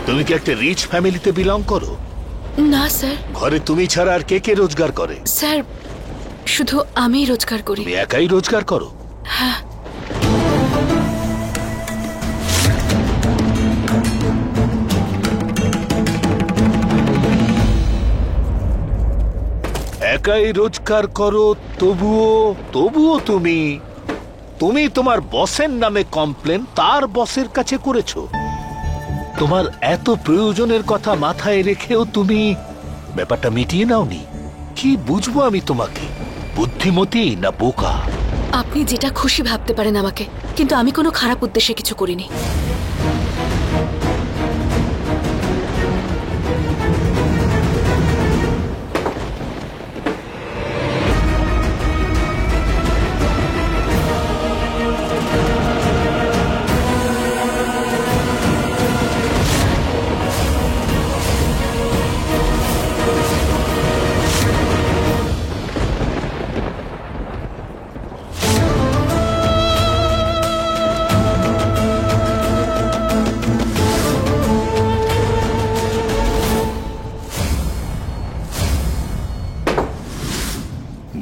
তুমি কি একটা রিচ ফ্যামিলিতে বিলং করো? না স্যার। ঘরে তুমি ছাড়া আর কে কে রোজগার করে? স্যার শুধু আমি রোজগার করি। তুমি একাই রোজগার করো? হ্যাঁ। একাই রোজগার করো, তবুও তুমি তোমার বসের নামে কমপ্লেন তার বসের কাছে করেছো। তোমার এত প্রয়োজনের কথা মাথায় রেখেও তুমি ব্যাপারটা মিটিয়ে নাওনি। কি বুঝবো আমি তোমাকে, বুদ্ধিমতী না বোকা? আপনি যেটা খুশি ভাবতে পারেন আমাকে, কিন্তু আমি কোনো খারাপ উদ্দেশ্যে কিছু করিনি।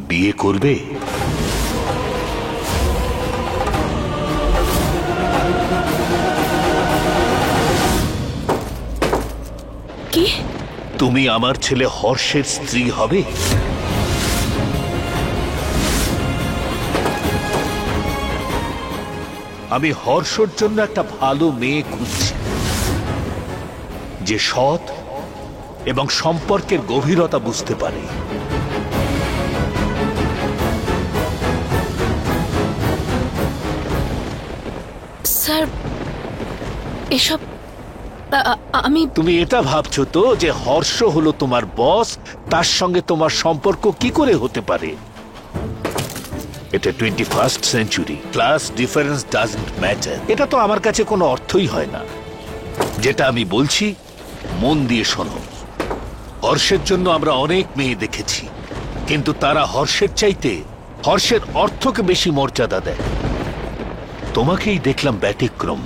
বিয়ে করবে? কি? তুমি আমার ছেলে হর্ষের স্ত্রী হবে? আমি হর্ষর জন্য একটা ভালো মেয়ে খুঁজছি, যে সৎ এবং সম্পর্কের গভীরতা বুঝতে পারে। স্যার এসব আমি। তুমি এটা ভাবছো তো যে হর্ষ হলো তোমার বস, তার সঙ্গে তোমার সম্পর্ক কি করে হতে পারে? এটা 21st century, class difference doesn't matter. এটা তো আমার কাছে কোনো অর্থই হয় না। যেটা আমি বলছি মন দিয়ে শোনো। হর্ষের জন্য আমরা অনেক মেয়ে দেখেছি, কিন্তু তারা হর্ষের চাইতে হর্ষের অর্থকে বেশি মর্যাদা দেয়। তোমাকেই দেখলাম ব্যতিক্রম।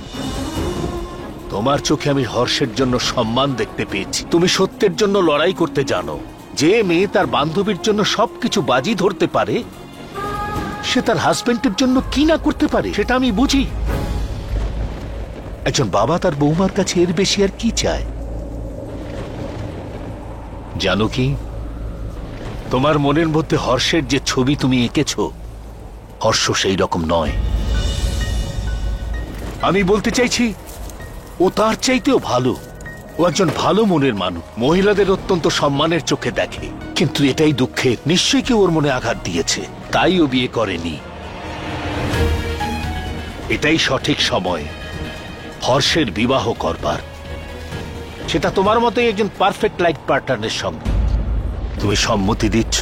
তোমার চোখে আমি হর্ষের জন্য সম্মান দেখতে পেয়েছি। তুমি সত্যের জন্য লড়াই করতে জানো। যে মেয়ে তার বান্ধবীর জন্য সবকিছু বাজি ধরতে পারে, সে তার হাজবেন্ডের জন্য কি না করতে পারে সেটা আমি বুঝি। একজন বাবা তার বৌমার কাছে এর বেশি আর কি চায়? জানো কি, তোমার মনের মধ্যে হর্ষের যে ছবি তুমি এঁকেছ, হর্ষ সেই রকম নয়। আমি বলতে চাইছি ও তার চাইতেও ভালো। ও একজন ভালো মনের মানুষ, মহিলাদের অত্যন্ত সম্মানের চোখে দেখে। কিন্তু এটাই দুঃখের, নিশ্চয়ই কেউ ওর মনে আঘাত দিয়েছে, তাই ও বিয়ে করেনি। এটাই সঠিক সময় হর্ষের বিবাহ করবার। সেটা তোমার মতোই একজন পারফেক্ট লাইফ পার্টনারের সঙ্গে। তুমি সম্মতি দিচ্ছ?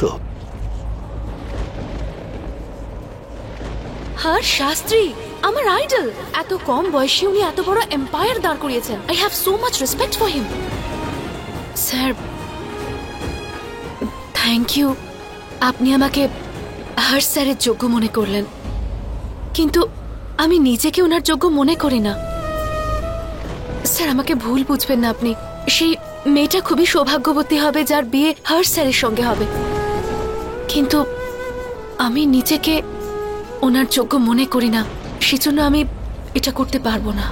হর্ষ শাস্ত্রী আমার আইডল। এত কম বয়সে উনি এত বড় এম্পায়ার দাঁড় করিয়েছেন। I have so much respect for him. Sir thank you, আপনি আমাকে হর্ষ স্যারের যোগ্য মনে করলেন, কিন্তু আমি নিজেকে ওনার যোগ্য মনে করি না। স্যার আমাকে ভুল বুঝবেন না আপনি। সেই মেয়েটা খুবই সৌভাগ্যবতী হবে যার বিয়ে হর্ষ স্যারের সঙ্গে হবে, কিন্তু আমি নিজেকে ওনার যোগ্য মনে করি না, সেজন্য আমি এটা করতে পারবো না।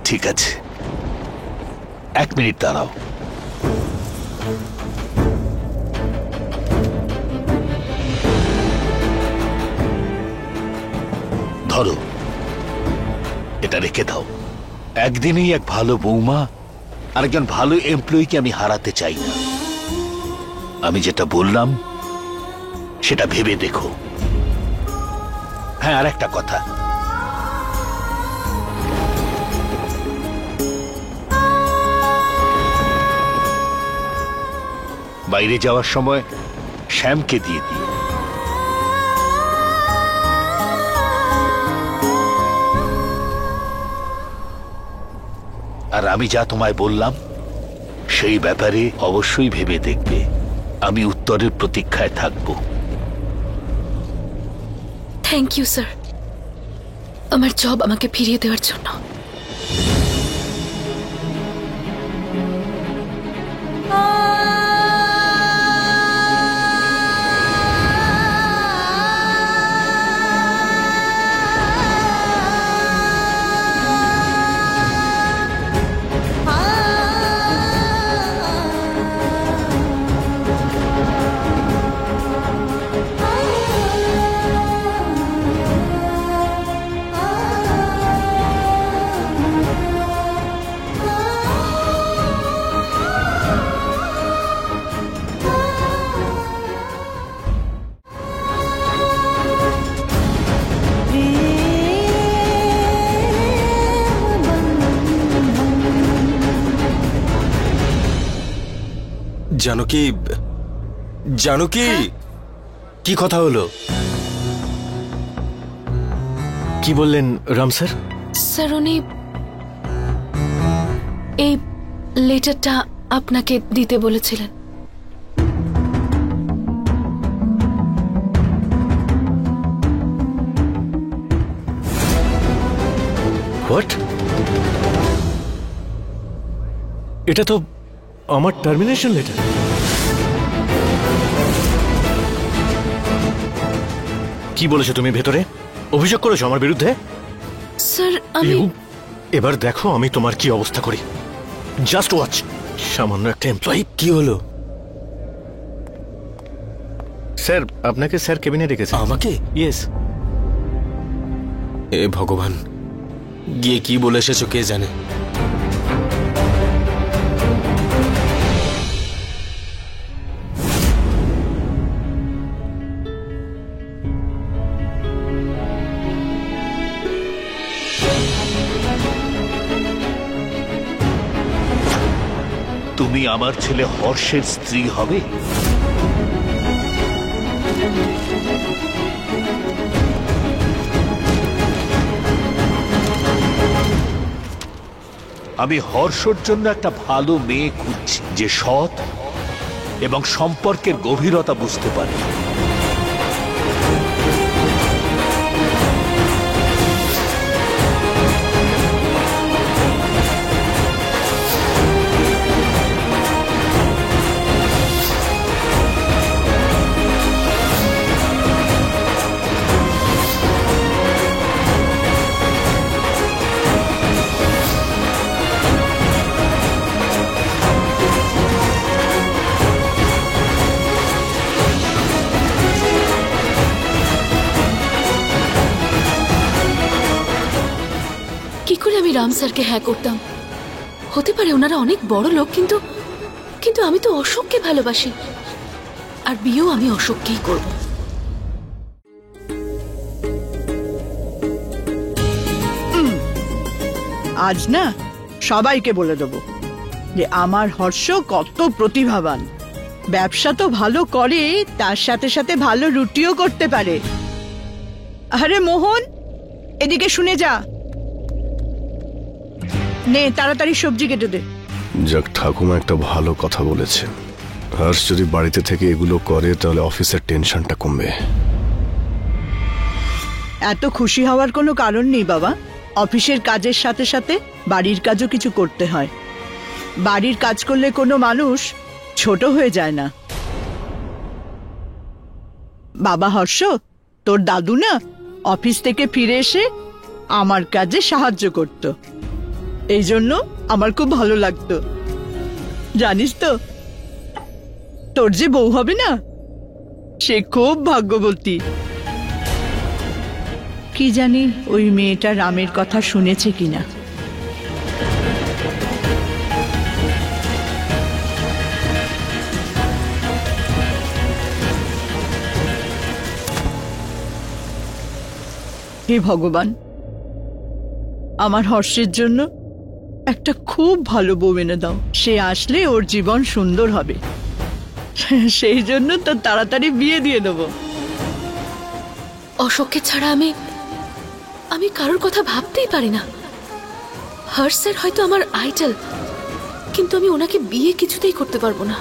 ঠিক আছে, 1 মিনিট দাঁড়াও। ধরো, এটা রেখে দাও। একদিনেই এক ভালো বৌমা আর একজন ভালো এমপ্লয়িকে আমি হারাতে চাই না। আমি যেটা বললাম সেটা ভেবে দেখো। হ্যাঁ, আর একটা কথা, বাইরে যাওয়ার সময় শ্যামকে দিয়ে দিও। আর আমি যা তোমায় বললাম সেই ব্যাপারে অবশ্যই ভেবে দেখবে। আমি উত্তরের প্রতীক্ষায় থাকব। থ্যাংক ইউ স্যার, আমার জব আমাকে ফিরিয়ে দেওয়ার জন্য। জানকী, জানকী, কি কথা হলো? কি বললেন রাম স্যার? স্যার উনি এই লেটারটা আপনাকে দিতে বলেছিলেন। হোয়াট? এটা তো আমার টার্মিনেশন লেটার। কি বলেছো তুমি ভেতরে? অভিযোগ করেছো আমার বিরুদ্ধে? স্যার আমি এবার দেখো আমি তোমার কি অবস্থা করি। Just watch. সামান্য একটা এমপ্লয়ি। কি হলো? স্যার আপনাকে স্যার কেবিনে রেখেছে। আমাকে? ইয়েস। এ ভগবান, গিয়ে কি বলে এসেছো কে জানে। তুমি আমার ছেলে হর্ষের স্ত্রী হবে? আমি হর্ষর জন্য একটা ভালো মেয়ে খুঁজছি, যে সৎ এবং সম্পর্কের গভীরতা বুঝতে পারে। কি করে আমি রাম স্যারকে হ্যাঁ করতাম? হতে পারে ওনারা অনেক বড় লোক, কিন্তু কিন্তু আমি তো অশোককে ভালোবাসি, আর বিয়েও আমি অশোককেই করব। আজ না সবাইকে বলে দেবো যে আমার হর্ষ কত প্রতিভাবান। ব্যবসা তো ভালো করে, তার সাথে সাথে ভালো রুটিও করতে পারে। আরে মোহন, এদিকে শুনে যা। নে তাড়াতাড়ি সবজি কেটে দে। যাক, ঠাকুমা একটা ভালো কথা বলেছেন। হর্ষ যদি বাড়িতে থেকে এগুলো করে তাহলে অফিসের টেনশনটা কমবে। এত খুশি হওয়ার কোনো কারণ নেই বাবা। অফিসের কাজের সাথে সাথে বাড়ির কাজও কিছু করতে হয়। বাড়ির কাজ করলে কোনো মানুষ ছোট হয়ে যায় না। বাবা হর্ষ, তোর দাদু না অফিস থেকে ফিরে এসে আমার কাজে সাহায্য করত। এই জন্য আমার খুব ভালো লাগতো। জানিস তো, তোর যে বউ হবে না, সে খুব ভাগ্যবতী। কি জানি ওই মেয়েটা রামের কথা শুনেছে কিনা। হে ভগবান, আমার হর্ষের জন্য একটা খুব ভালো বউ এনে দাও। সে আসলে ওর জীবন সুন্দর হবে। সেই জন্য তো তাড়াতাড়ি বিয়ে দিয়ে দেবো। অশোককে ছাড়া আমি কারোর কথা ভাবতেই পারি না। হর্ষ স্যার হয়তো আমার আইডল, কিন্তু আমি ওনাকে বিয়ে কিছুতেই করতে পারবো না।